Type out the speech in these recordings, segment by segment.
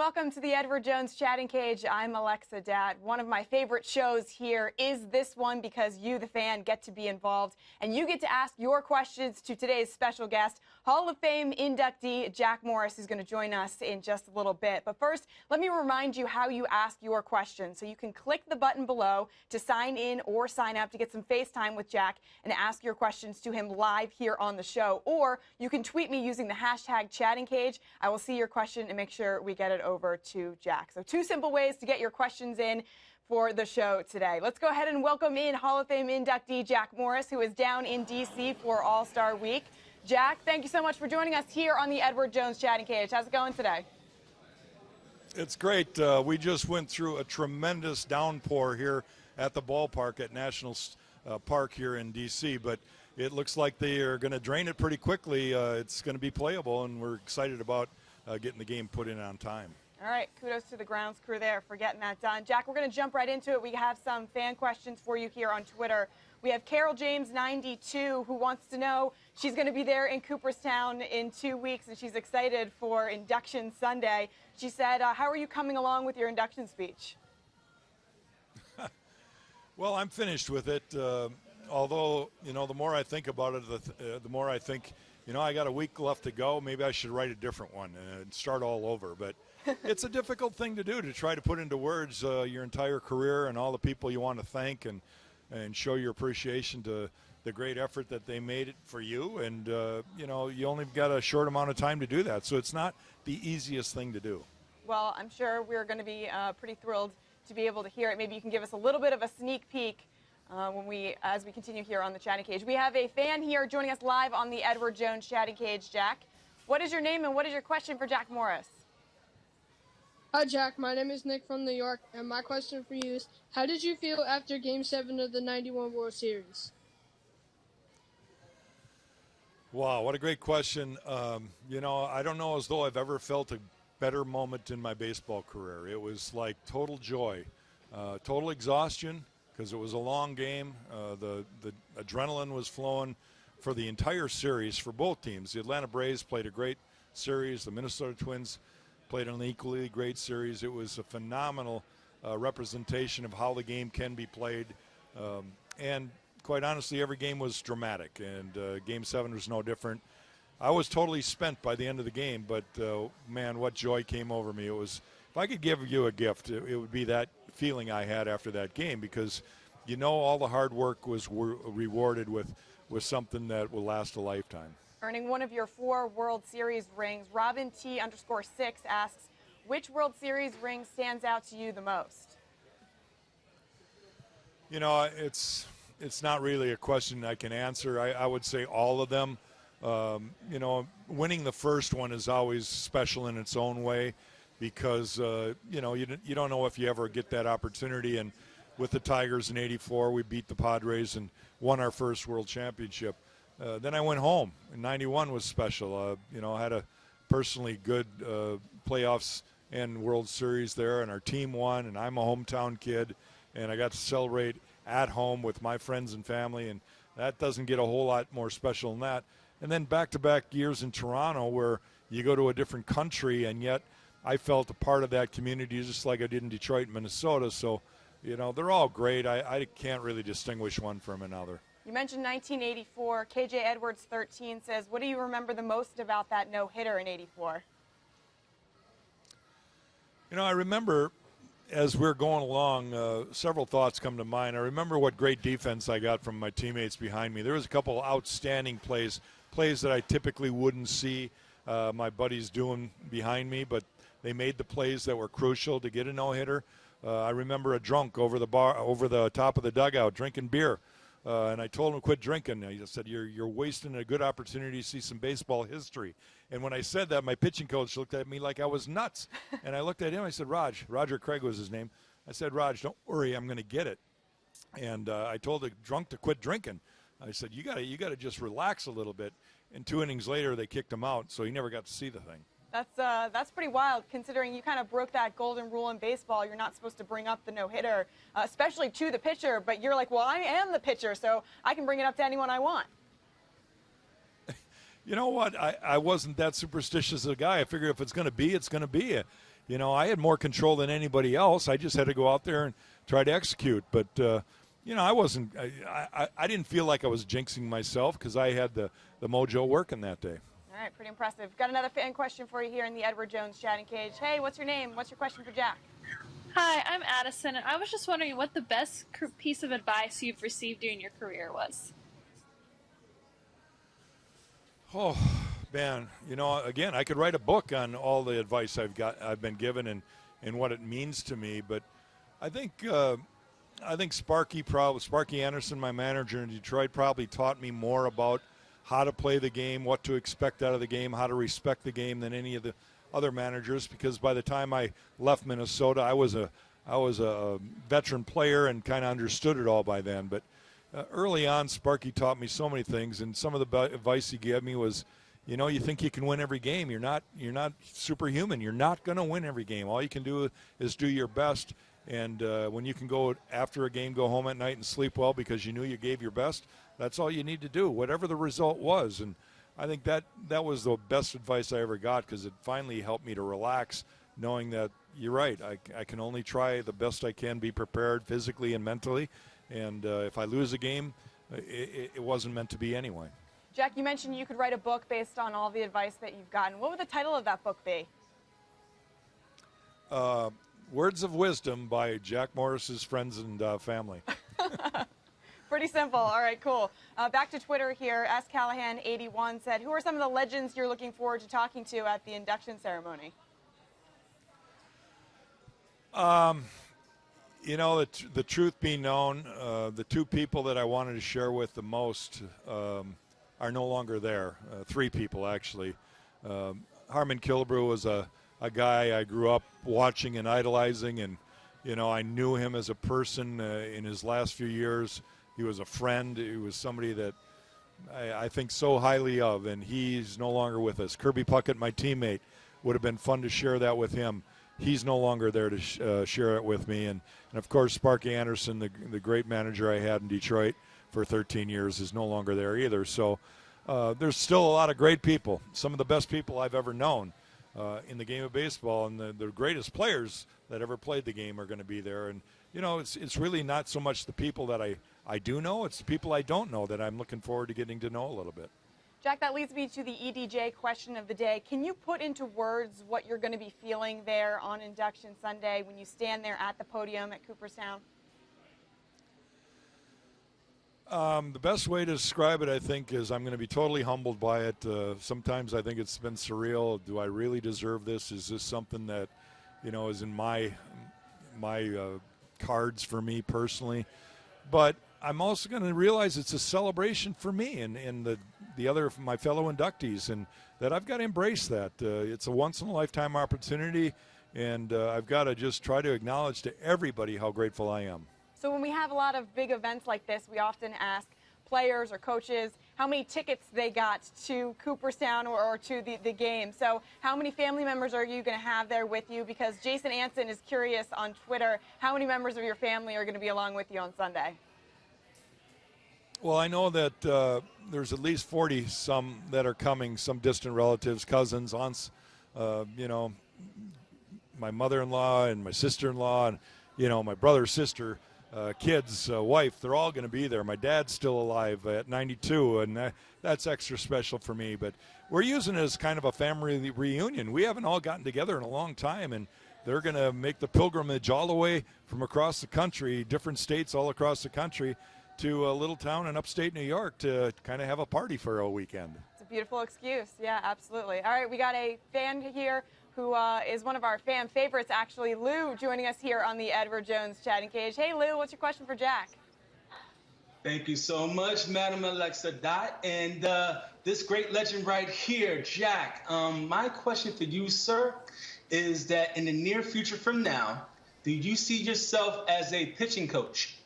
welcome to the Edward Jones Chatting Cage. I'm Alexa Dat. One of my favorite shows here is this one because you, the fan, get to be involved and you get to ask your questions to today's special guest, Hall of Fame inductee Jack Morris, who's going to join us in just a little bit. But first, let me remind you how you ask your questions. So you can click the button below to sign in or sign up to get some FaceTime with Jack and ask your questions to him live here on the show. Or you can tweet me using the hashtag Chatting Cage. I will see your question and make sure we get it over to Jack. So two simple ways to get your questions in for the show today. Let's go ahead and welcome in Hall of Fame inductee Jack Morris, who is down in D.C. for All-Star Week. Jack, thank you so much for joining us here on the Edward Jones Chatting Cage. How's it going today? It's great. We just went through a tremendous downpour here at the ballpark at National Park here in D.C., but it looks like they are going to drain it pretty quickly. It's going to be playable, and we're excited about getting the game put in on time. All right, kudos to the grounds crew there for getting that done. Jack, we're going to jump right into it. We have some fan questions for you here on Twitter. We have Carol James 92 who wants to know, she's going to be there in Cooperstown in 2 weeks, and she's excited for Induction Sunday. She said, how are you coming along with your induction speech? Well, I'm finished with it. Although, you know, the more I think about it, the more I think, you know, I got a week left to go. Maybe I should write a different one and start all over. But it's a difficult thing to do, to try to put into words your entire career and all the people you want to thank and show your appreciation to the great effort that they made it for you. And, you know, you only got a short amount of time to do that. So it's not the easiest thing to do. Well, I'm sure we're going to be pretty thrilled to be able to hear it. Maybe you can give us a little bit of a sneak peek as we continue here on the Chatting Cage. We have a fan here joining us live on the Edward Jones Chatting Cage. Jack, what is your name and what is your question for Jack Morris? Hi, Jack. My name is Nick from New York, and my question for you is, how did you feel after Game 7 of the '91 World Series? Wow, what a great question. You know, I don't know as though I've ever felt a better moment in my baseball career. It was like total joy, total exhaustion, because it was a long game. The adrenaline was flowing for the entire series for both teams. The Atlanta Braves played a great series. The Minnesota Twins played an equally great series. It was a phenomenal representation of how the game can be played. And quite honestly, every game was dramatic, and Game 7 was no different. I was totally spent by the end of the game, but, man, what joy came over me. It was, if I could give you a gift, it would be that feeling I had after that game, because you know all the hard work was rewarded with something that will last a lifetime. Earning one of your 4 World Series rings, Robin T_6 asks, which World Series ring stands out to you the most? You know, it's not really a question I can answer. I would say all of them. You know, winning the first one is always special in its own way, because, you know, you don't know if you ever get that opportunity. And with the Tigers in '84, we beat the Padres and won our first World Championship. Then I went home, and '91 was special. You know, I had a personally good playoffs and World Series there, and our team won, and I'm a hometown kid, and I got to celebrate at home with my friends and family, and that doesn't get a whole lot more special than that. And then back-to-back years in Toronto where you go to a different country, and yet I felt a part of that community just like I did in Detroit and Minnesota. So, you know, they're all great. I can't really distinguish one from another. You mentioned 1984. KJ Edwards 13 says, what do you remember the most about that no-hitter in '84? You know, I remember as we're going along, several thoughts come to mind. I remember what great defense I got from my teammates behind me. There was a couple outstanding plays that I typically wouldn't see my buddies doing behind me, but they made the plays that were crucial to get a no-hitter. I remember a drunk over the top of the dugout drinking beer. And I told him to quit drinking. He said, you're wasting a good opportunity to see some baseball history. And when I said that, my pitching coach looked at me like I was nuts. And I looked at him. I said, Roger Craig was his name. I said, Raj, don't worry, I'm going to get it. And I told the drunk to quit drinking. I said, you got to just relax a little bit. And 2 innings later, they kicked him out, so he never got to see the thing. That's pretty wild, considering you kind of broke that golden rule in baseball. You're not supposed to bring up the no-hitter, especially to the pitcher, but you're like, well, I am the pitcher, so I can bring it up to anyone I want. You know what? I wasn't that superstitious a guy. I figured if it's going to be, it's going to be. you know, I had more control than anybody else. I just had to go out there and try to execute. But, you know, I didn't feel like I was jinxing myself because I had the mojo working that day. All right, pretty impressive. Got another fan question for you here in the Edward Jones chatting cage. Hey, what's your name? What's your question for Jack? Hi, I'm Addison, and I was just wondering what the best piece of advice you've received during your career was. Oh, man, you know, again, I could write a book on all the advice I've been given and what it means to me. But I think Sparky Anderson, my manager in Detroit, probably taught me more about how to play the game, what to expect out of the game, how to respect the game than any of the other managers. Because by the time I left Minnesota, I was a veteran player and kind of understood it all by then. But early on, Sparky taught me so many things, and some of the advice he gave me was, you know, you think you can win every game. You're not superhuman. You're not going to win every game. All you can do is do your best. And when you can go after a game, go home at night and sleep well because you knew you gave your best, that's all you need to do, whatever the result was. And I think that was the best advice I ever got because it finally helped me to relax, knowing that you're right. I can only try the best I can, be prepared physically and mentally. And if I lose a game, it wasn't meant to be anyway. Jack, you mentioned you could write a book based on all the advice that you've gotten. What would the title of that book be? Words of Wisdom by Jack Morris's friends and family. Pretty simple. All right, cool. Back to Twitter here. S. Callahan81 said, who are some of the legends you're looking forward to talking to at the induction ceremony? You know, the truth be known, the two people that I wanted to share with the most are no longer there. Three people, actually. Harmon Killebrew was a guy I grew up watching and idolizing, and, you know, I knew him as a person in his last few years. He was a friend. He was somebody that I think so highly of, and he's no longer with us. Kirby Puckett, my teammate, would have been fun to share that with him. He's no longer there to share it with me. And of course, Sparky Anderson, the great manager I had in Detroit for 13 years, is no longer there either. So there's still a lot of great people, some of the best people I've ever known in the game of baseball. And the greatest players that ever played the game are going to be there. And, you know, it's really not so much the people that I do know, it's the people I don't know that I'm looking forward to getting to know a little bit. Jack, that leads me to the EDJ question of the day. Can you put into words what you're going to be feeling there on Induction Sunday when you stand there at the podium at Cooperstown? The best way to describe it, I think, is I'm going to be totally humbled by it. Sometimes I think it's been surreal. Do I really deserve this? Is this something that, you know, is in my cards for me personally? But I'm also going to realize it's a celebration for me and the other my fellow inductees, and that I've got to embrace that. It's a once-in-a-lifetime opportunity, and I've got to just try to acknowledge to everybody how grateful I am. So when we have a lot of big events like this, we often ask players or coaches how many tickets they got to Cooperstown or to the game. So how many family members are you going to have there with you? Because Jason Anson is curious on Twitter, how many members of your family are going to be along with you on Sunday? Well, I know that there's at least 40 some that are coming, some distant relatives, cousins, aunts, you know, my mother-in-law and my sister-in-law and, you know, my brother, sister, kids, wife, they're all going to be there. My dad's still alive at 92, and that's extra special for me. But we're using it as kind of a family reunion. We haven't all gotten together in a long time, and they're going to make the pilgrimage all the way from across the country, different states all across the country, to a little town in upstate New York to kind of have a party for a weekend. It's a beautiful excuse. Yeah, absolutely. All right, we got a fan here who is one of our fan favorites, actually, Lou, joining us here on the Edward Jones chatting cage. Hey, Lou, what's your question for Jack? Thank you so much, Madam Alexa Dot, and this great legend right here, Jack. My question for you, sir, is that in the near future from now, do you see yourself as a pitching coach?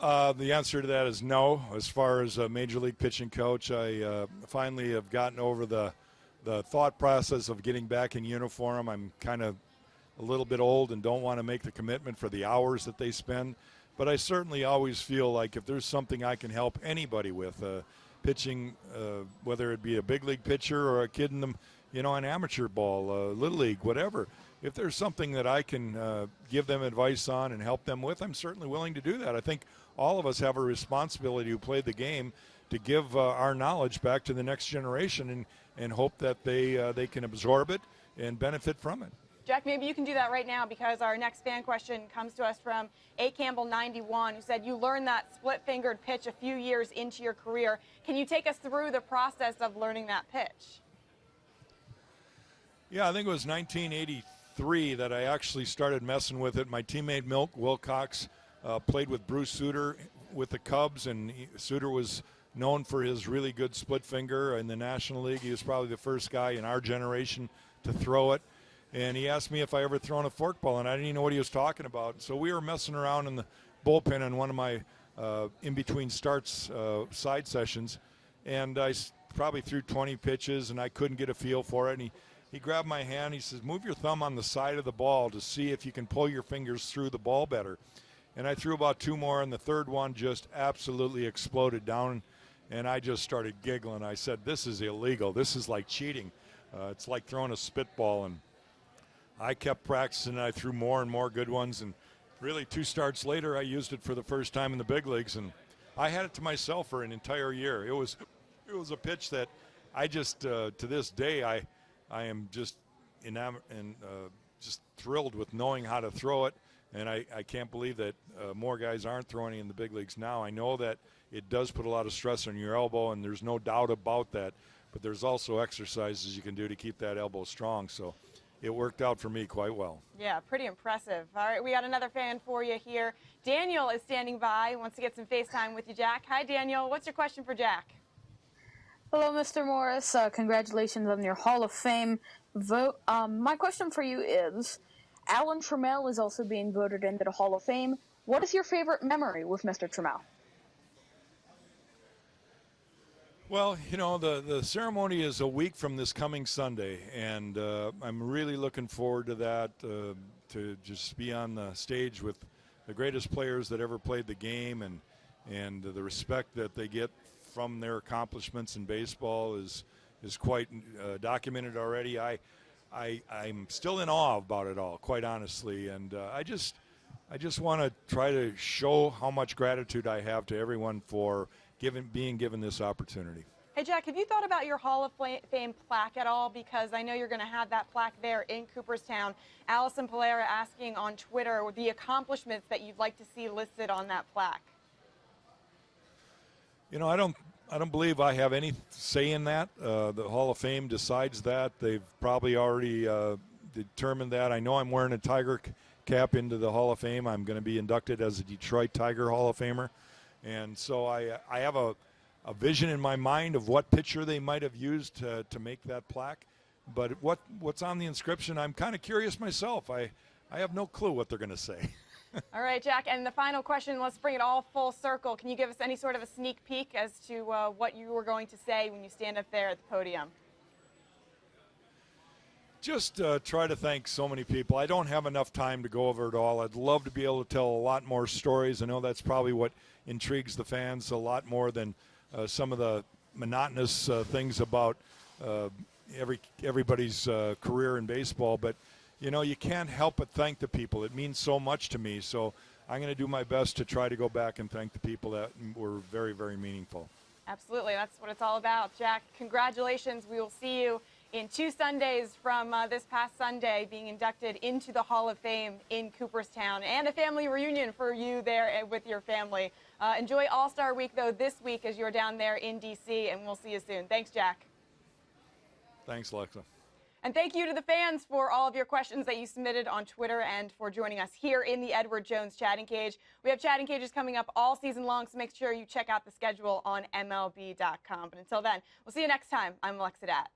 The answer to that is no. As far as a major league pitching coach, I finally have gotten over the thought process of getting back in uniform. I'm kind of a little bit old and don't want to make the commitment for the hours that they spend. But I certainly always feel like if there's something I can help anybody with, pitching, whether it be a big league pitcher or a kid you know, in amateur ball, Little League, whatever. If there's something that I can give them advice on and help them with, I'm certainly willing to do that. I think all of us have a responsibility who played the game to give our knowledge back to the next generation and hope that they can absorb it and benefit from it. Jack, maybe you can do that right now, because our next fan question comes to us from A. Campbell 91, who said you learned that split-fingered pitch a few years into your career. Can you take us through the process of learning that pitch? Yeah, I think it was 1983 that I actually started messing with it. My teammate Milt Wilcox played with Bruce Sutter with the Cubs, and Sutter was known for his really good split finger in the National League. He was probably the first guy in our generation to throw it. And he asked me if I ever thrown a forkball, and I didn't even know what he was talking about. So we were messing around in the bullpen on one of my in-between starts side sessions, and I probably threw 20 pitches, and I couldn't get a feel for it. And he grabbed my hand. He says, move your thumb on the side of the ball to see if you can pull your fingers through the ball better. And I threw about 2 more, and the third one just absolutely exploded down, and I just started giggling. I said, this is illegal. This is like cheating. It's like throwing a spitball. And I kept practicing, and I threw more and more good ones, and really 2 starts later I used it for the first time in the big leagues, and I had it to myself for an entire year. It was a pitch that I just to this day I am just enamored and just thrilled with knowing how to throw it, and I can't believe that more guys aren't throwing it in the big leagues now. I know that it does put a lot of stress on your elbow, and there's no doubt about that, but there's also exercises you can do to keep that elbow strong. So it worked out for me quite well. Yeah, pretty impressive. All right, we got another fan for you here. Daniel is standing by, wants to get some FaceTime with you, Jack. Hi, Daniel. What's your question for Jack? Hello, Mr. Morris. Congratulations on your Hall of Fame vote. My question for you is, Alan Trammell is also being voted into the Hall of Fame. What is your favorite memory with Mr. Trammell? Well, you know, the ceremony is a week from this coming Sunday, and I'm really looking forward to that, to just be on the stage with the greatest players that ever played the game, and the respect that they get from their accomplishments in baseball is quite documented already. I'm still in awe about it all, quite honestly, and I just want to try to show how much gratitude I have to everyone for being given this opportunity. Hey, Jack, have you thought about your Hall of Fame plaque at all? Because I know you're going to have that plaque there in Cooperstown. Allison Polera asking on Twitter the accomplishments that you'd like to see listed on that plaque. You know, I don't believe I have any say in that. The Hall of Fame decides that. They've probably already determined that. I know I'm wearing a Tiger cap into the Hall of Fame. I'm going to be inducted as a Detroit Tiger Hall of Famer. And so I have a vision in my mind of what pitcher they might have used to make that plaque. But what's on the inscription, I'm kind of curious myself. I have no clue what they're going to say. All right, Jack, and the final question, let's bring it all full circle. Can you give us any sort of a sneak peek as to what you were going to say when you stand up there at the podium? Just try to thank so many people. I don't have enough time to go over it all. I'd love to be able to tell a lot more stories. I know that's probably what intrigues the fans a lot more than some of the monotonous things about everybody's career in baseball. But, you know, you can't help but thank the people. It means so much to me. So I'm going to do my best to try to go back and thank the people that were very, very meaningful. Absolutely. That's what it's all about. Jack, congratulations. We will see you in 2 Sundays from this past Sunday, being inducted into the Hall of Fame in Cooperstown, and a family reunion for you there with your family. Enjoy All-Star Week, though, this week as you're down there in D.C., and we'll see you soon. Thanks, Jack. Thanks, Alexa. And thank you to the fans for all of your questions that you submitted on Twitter and for joining us here in the Edward Jones Chatting Cage. We have Chatting Cages coming up all season long, so make sure you check out the schedule on MLB.com. But until then, we'll see you next time. I'm Alexa Dat.